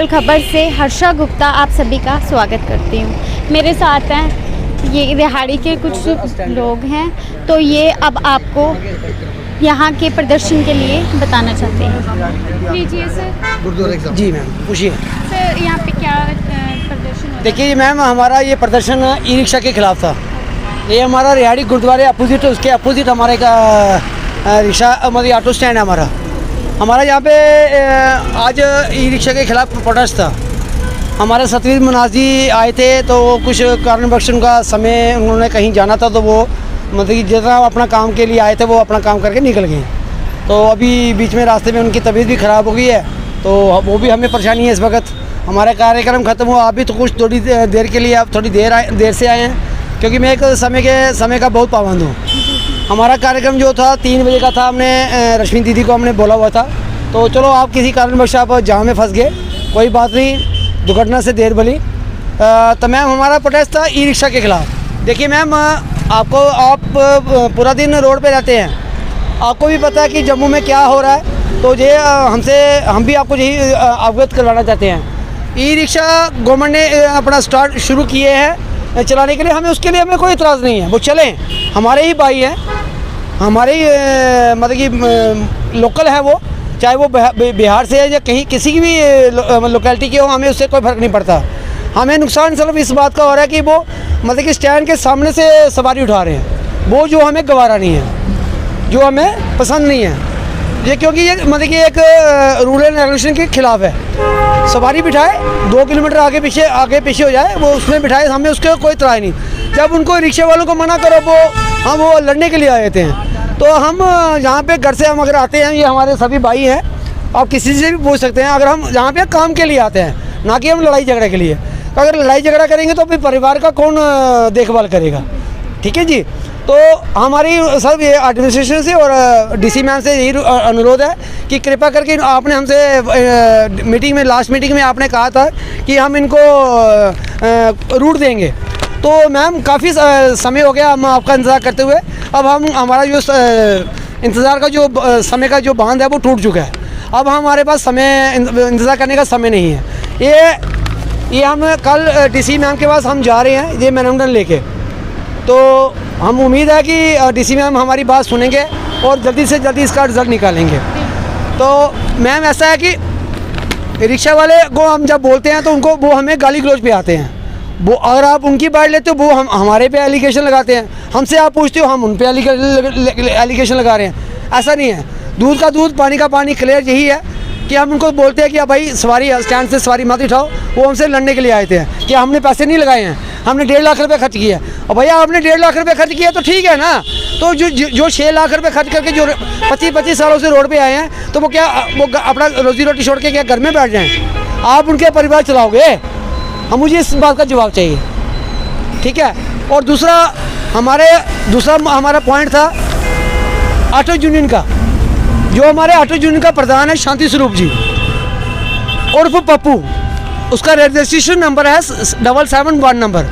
Local खबर से हर्षा गुप्ता आप सभी का स्वागत करती हूँ। मेरे साथ हैं ये दिहाड़ी के कुछ लोग हैं, तो ये अब आपको यहाँ के प्रदर्शन के लिए बताना चाहते हैं। लीजिए सर। जी मैम पूछिए। सर यहाँ पे क्या प्रदर्शन हो रहा है? देखिए मैम, हमारा ये प्रदर्शन ई रिक्शा के खिलाफ था। ये हमारा रिहाड़ी गुरुद्वारे अपोजिट, उसके अपोजिट हमारे का रिक्शा मतलब ऑटो स्टैंड है हमारा यहाँ पे आज ई रिक्शा के खिलाफ प्रोटेस्ट था। हमारे सतवीर मनाजी आए थे, तो कुछ कारणवश उनका समय, उन्होंने कहीं जाना था, तो वो मतलब कि जितना अपना काम के लिए आए थे वो अपना काम करके निकल गए। तो अभी बीच में रास्ते में उनकी तबीयत भी ख़राब हो गई है, तो वो भी हमें परेशानी है इस वक्त। हमारा कार्यक्रम ख़त्म हुआ, अभी तो कुछ थोड़ी देर के लिए, आप थोड़ी देर से आए हैं, क्योंकि मैं एक समय का बहुत पाबंद हूँ। हमारा कार्यक्रम जो था 3 बजे का था, हमने रश्मि दीदी को हमने बोला हुआ था, तो चलो आप किसी कारणवश आप जाम में फंस गए, कोई बात नहीं, दुर्घटना से देर भली। तो मैम हमारा प्रोटेस्ट था ई रिक्शा के खिलाफ। देखिए मैम, आप पूरा दिन रोड पे रहते हैं, आपको भी पता है कि जम्मू में क्या हो रहा है, तो ये हम भी आपको यही अवगत करवाना चाहते हैं। ई रिक्शा गवर्नमेंट ने अपना स्टार्ट शुरू किए हैं चलाने के लिए, हमें उसके लिए हमें कोई इतराज़ नहीं है, वो चलें, हमारे ही भाई हैं, हमारे ही मतलब कि लोकल है वो, चाहे वो बिहार से है या कहीं किसी की भी लोकेलिटी के हो, हमें उससे कोई फ़र्क नहीं पड़ता। हमें नुकसान सिर्फ इस बात का हो रहा है कि वो मतलब कि स्टैंड के सामने से सवारी उठा रहे हैं, वो जो हमें गवारा नहीं है, जो हमें पसंद नहीं है ये, क्योंकि ये मतलब कि एक रूरल रेगुलेशन के खिलाफ है। सवारी बिठाए 2 किलोमीटर आगे पीछे हो जाए, वो उसमें बिठाए, हमें उसके कोई इतराज़ नहीं। जब उनको रिक्शे वालों को मना करो, वो लड़ने के लिए आए थे। तो हम यहाँ पे घर से हम अगर आते हैं, ये हमारे सभी भाई हैं, आप किसी से भी पूछ सकते हैं, अगर हम यहाँ पे काम के लिए आते हैं, ना कि हम लड़ाई झगड़े के लिए। तो अगर लड़ाई झगड़ा करेंगे तो फिर परिवार का कौन देखभाल करेगा? ठीक है जी। तो हमारी सब ये एडमिनिस्ट्रेशन से और डीसी मैम से यही अनुरोध है कि कृपया करके, आपने हमसे मीटिंग में, लास्ट मीटिंग में आपने कहा था कि हम इनको रूट देंगे, तो मैम काफ़ी समय हो गया हम आपका इंतज़ार करते हुए। अब हमारा जो इंतज़ार का जो समय का जो बांध है वो टूट चुका है। अब हमारे पास इंतज़ार करने का समय नहीं है। ये हम कल डीसी मैम के पास हम जा रहे हैं, ये मैनोमेंडन लेके, तो हम उम्मीद है कि डीसी मैम हमारी बात सुनेंगे और जल्दी से जल्दी इसका रिज़ल्ट निकालेंगे। तो मैम ऐसा है कि रिक्शा वाले को हम जब बोलते हैं तो वो हमें गाली गलौज पे आते हैं। वो अगर आप उनकी बात लेते हो, वो हमारे पे एलिगेशन लगाते हैं, हमसे आप पूछते हो, हम उन पे एलिगेशन लगा रहे हैं। ऐसा नहीं है, दूध का दूध पानी का पानी, क्लियर यही है कि हम उनको बोलते हैं कि भाई सवारी स्टैंड से सवारी मत उठाओ। वो हमसे लड़ने के लिए आए थे कि हमने पैसे नहीं लगाए हैं, हमने 1.5 लाख रुपए खर्च किया। और भैया आपने 1.5 लाख रुपए खर्च किया तो ठीक है ना, तो जो 6 लाख रुपए खर्च करके जो 25 सालों से रोड पे आए हैं, तो वो अपना रोजी रोटी छोड़ के क्या घर में बैठ जाएं? आप उनके परिवार चलाओगे? हम मुझे इस बात का जवाब चाहिए, ठीक है। और दूसरा हमारा पॉइंट था ऑटो यूनियन का। जो हमारे ऑटो यूनियन का प्रधान है शांति स्वरूप जी उर्फ पप्पू, उसका रजिस्ट्रेशन नंबर है 771 नंबर।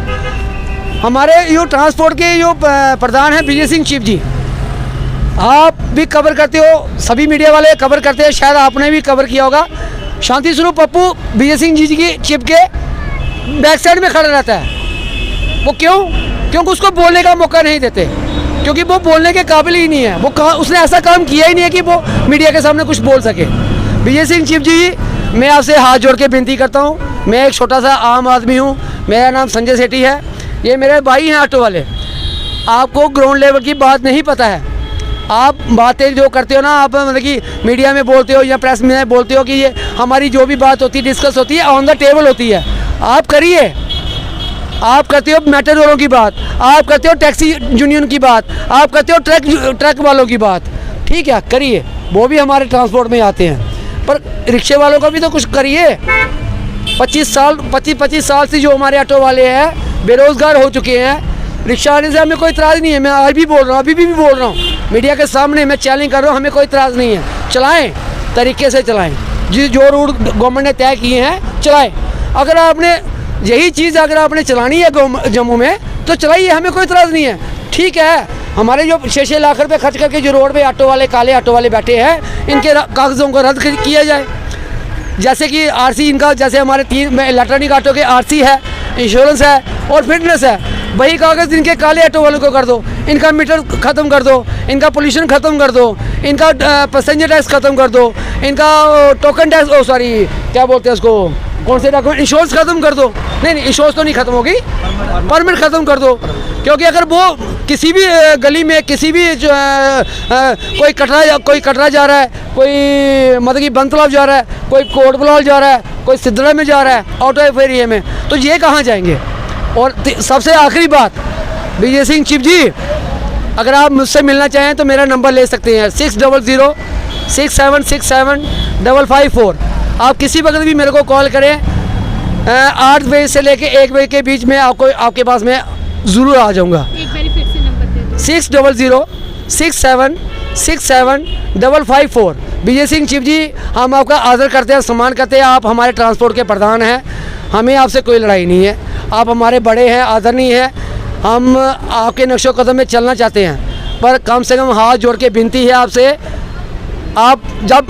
हमारे जो ट्रांसपोर्ट के जो प्रधान हैं विजय सिंह चीफ जी, आप भी कवर करते हो, सभी मीडिया वाले कवर करते हैं, शायद आपने भी कवर किया होगा। शांति स्वरूप पप्पू विजय सिंह जी की चीफ के बैक साइड में खड़ा रहता है। वो क्योंकि उसको बोलने का मौका नहीं देते, क्योंकि वो बोलने के काबिल ही नहीं है। उसने ऐसा काम किया ही नहीं है कि वो मीडिया के सामने कुछ बोल सके। विजय सिंह चीफ जी, मैं आपसे हाथ जोड़ के विनती करता हूँ, मैं एक छोटा सा आम आदमी हूँ, मेरा नाम संजय सेठी है, ये मेरे भाई हैं ऑटो वाले। आपको ग्राउंड लेवल की बात नहीं पता है। आप बातें जो करते हो ना, आप मतलब कि मीडिया में बोलते हो या प्रेस में बोलते हो कि ये हमारी जो भी बात होती है, डिस्कस होती है, ऑन द टेबल होती है। आप करिए, आप करते हो मेट्रोरों की बात, आप करते हो टैक्सी यूनियन की बात, आप करते हो ट्रक वालों की बात, ठीक है, करिए, वो भी हमारे ट्रांसपोर्ट में आते हैं। पर रिक्शे वालों का भी तो कुछ करिए। 25 साल से जो हमारे ऑटो वाले हैं बेरोज़गार हो चुके हैं। रिक्शा आने से हमें कोई इतराज़ नहीं है, मैं आज भी बोल रहा हूँ, अभी भी बोल रहा हूँ, मीडिया के सामने मैं चैलेंज कर रहा हूँ, हमें कोई इतराज़ नहीं है। चलाएं, तरीके से चलाएं, जो रूट गवर्नमेंट ने तय किए हैं चलाएं। अगर आपने यही चीज़ अगर आपने चलानी है जम्मू में तो चलाइए, हमें कोई इतराज़ नहीं है, ठीक है। हमारे जो 6-6 लाख रुपए खर्च करके जो रोड पे ऑटो वाले, काले ऑटो वाले बैठे हैं, इनके कागज़ों को रद्द किया जाए। जैसे कि आरसी इनका, जैसे हमारे 3 इलेक्ट्रॉनिक ऑटो के आरसी है, इंश्योरेंस है और फिटनेस है, वही कागज़ इनके काले ऑटो वालों को कर दो, इनका मीटर ख़त्म कर दो, इनका पोल्यूशन ख़त्म कर दो, इनका पैसेंजर टैक्स ख़त्म कर दो, इनका टोकन टैक्स, सॉरी क्या बोलते हैं उसको, कौन से डॉक्यूमेंट, इंश्योरेंस ख़त्म कर दो। नहीं इंश्योरेंस तो नहीं ख़त्म होगी, परमिट ख़त्म कर दो। क्योंकि अगर वो किसी भी गली में किसी भी कोई कटरा जा रहा है, कोई मतलब कि बनतलाब जा रहा है, कोई कोट बलाल जा रहा है, कोई सिद्धड़ा में जा रहा है ऑटो एरिया में, तो ये कहाँ जाएंगे। और सबसे आखिरी बात, विजय सिंह चिप जी, अगर आप मुझसे मिलना चाहें तो मेरा नंबर ले सकते हैं 6006766554। आप किसी वक्त भी मेरे को कॉल करें, 8 बजे से लेके 1 बजे के बीच में आपके पास मैं ज़रूर आ जाऊँगा। एक बार फिर से नंबर दे दो। 6006766554। विजय सिंह चिप जी, हम आपका आदर करते हैं, सम्मान करते हैं। आप हमारे ट्रांसपोर्ट के प्रधान हैं, हमें आपसे कोई लड़ाई नहीं है। आप हमारे बड़े हैं, आदरणीय हैं, हम आपके नक्शो कदम में चलना चाहते हैं। पर कम से कम हाथ जोड़ के विनती है आपसे, आप जब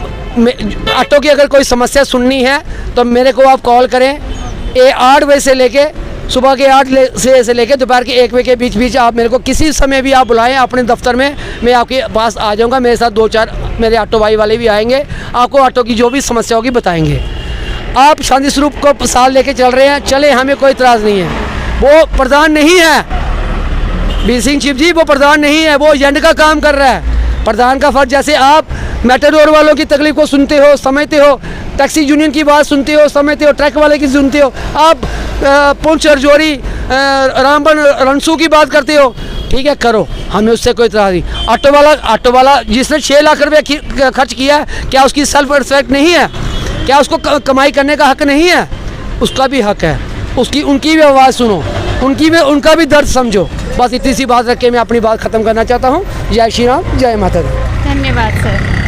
ऑटो की अगर कोई समस्या सुननी है तो मेरे को आप कॉल करें। 8 बजे से लेके सुबह के 8 से लेके दोपहर के 1 बजे के बीच आप मेरे को किसी समय भी आप बुलाएं अपने दफ्तर में, मैं आपके पास आ जाऊंगा। मेरे साथ 2-4 मेरे ऑटो भाई वाले भी आएंगे, आपको ऑटो की जो भी समस्या होगी बताएंगे। आप शांति स्वरूप को साथ लेके चल रहे हैं, चले, हमें कोई इतराज़ नहीं है। वो प्रधान नहीं है विजय सिंह चिप जी, वो प्रधान नहीं है, वो एजेंट का काम कर रहा है। प्रधान का फर्ज, जैसे आप मेटाडोर वालों की तकलीफ को सुनते हो, समझते हो, टैक्सी यूनियन की बात सुनते हो, समझते हो, ट्रक वाले की सुनते हो, आप पुंछ रजौरी रामबन रणसू की बात करते हो, ठीक है, करो, हमें उससे कोई इतराज़ नहीं। ऑटो वाला जिसने 6 लाख रुपये खर्च किया है, क्या उसकी सेल्फ रिस्पेक्ट नहीं है? क्या उसको कमाई करने का हक नहीं है? उसका भी हक है, उनकी भी आवाज़ सुनो, उनका भी दर्द समझो। बस इतनी सी बात रख के मैं अपनी बात ख़त्म करना चाहता हूँ। जय श्री राम, जय माता दी। धन्यवाद सर।